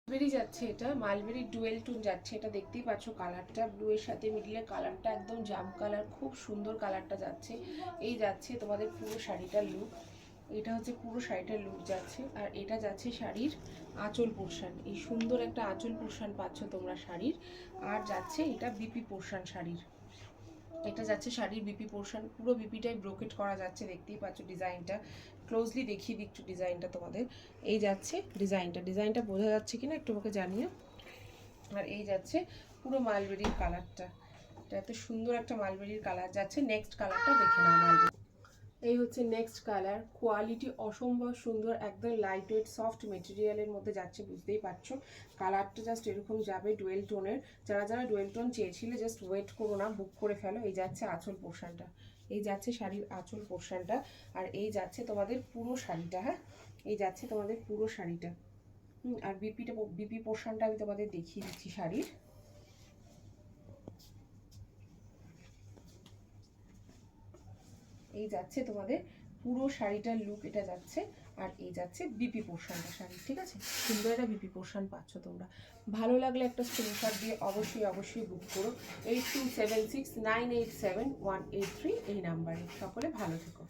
Mulberry যাচ্ছে, এটা mulberry dual tone যাচ্ছে, এটা দেখতেই পাচ্ছ কালারটা ব্লু এর সাথে মিডলে কালারটা একদম জাম কালার, খুব সুন্দর কালারটা যাচ্ছে। এই যাচ্ছে তোমাদের পুরো শাড়িটার লুক, এটা হচ্ছে পুরো শাড়িটার লুক যাচ্ছে। আর এটা যাচ্ছে শাড়ির আঁচল পোর্শন, এই সুন্দর একটা আঁচল পোর্শন পাচ্ছ তোমরা শাড়ির। আর যাচ্ছে এটা বিপি পোর্শন শাড়ির, এটা যাচ্ছে শাড়ির বিপি পোর্শন, পুরো বিপিটাই ব্রোকেট করা যাচ্ছে, দেখতেই পাচ্ছ ডিজাইনটা। ক্লোজলি দেখিয়ে দিচ্ছ ডিজাইনটা তোমাদের। এই যাচ্ছে ডিজাইনটা বোঝা যাচ্ছে কিনা একটু আমাকে জানিও। আর এই যাচ্ছে পুরো মালবেরির কালারটা, এটা এত সুন্দর একটা মালবেরির কালার যাচ্ছে। নেক্সট কালারটা দেখে নাও মালবেরি। এই হচ্ছে নেক্সট কালার, কোয়ালিটি অসম্ভব সুন্দর, একদম লাইট ওয়েট সফট মেটেরিয়ালের মধ্যে যাচ্ছে, বুঝতেই পারছো কালারটা জাস্ট এরকম যাবে ডুয়েল টোনের। যারা যারা ডুয়েল টোন চেয়েছিলে জাস্ট ওয়েট করো না, বুক করে ফেলো। এই যাচ্ছে আঁচল পোর্শনটা, এই যাচ্ছে শাড়ির আঁচল পোর্শনটা। আর এই যাচ্ছে তোমাদের পুরো শাড়িটা, হ্যাঁ এই যাচ্ছে তোমাদের পুরো শাড়িটা। আর বিপি পোর্শনটা আমি তোমাদের দেখিয়ে দিচ্ছি শাড়ির। এই যাচ্ছে তোমাদের পুরো শাড়িটার লুক, এটা যাচ্ছে। আর এই যাচ্ছে বিপি পোর্শনটা শাড়ির, ঠিক আছে, সুন্দর একটা বিপি পোর্শন পাচ্ছ তোমরা। ভালো লাগলে একটা স্ক্রিনশট দিয়ে অবশ্যই বুক করো 8276987183 এই নাম্বারে। সকলে ভালো থেকো।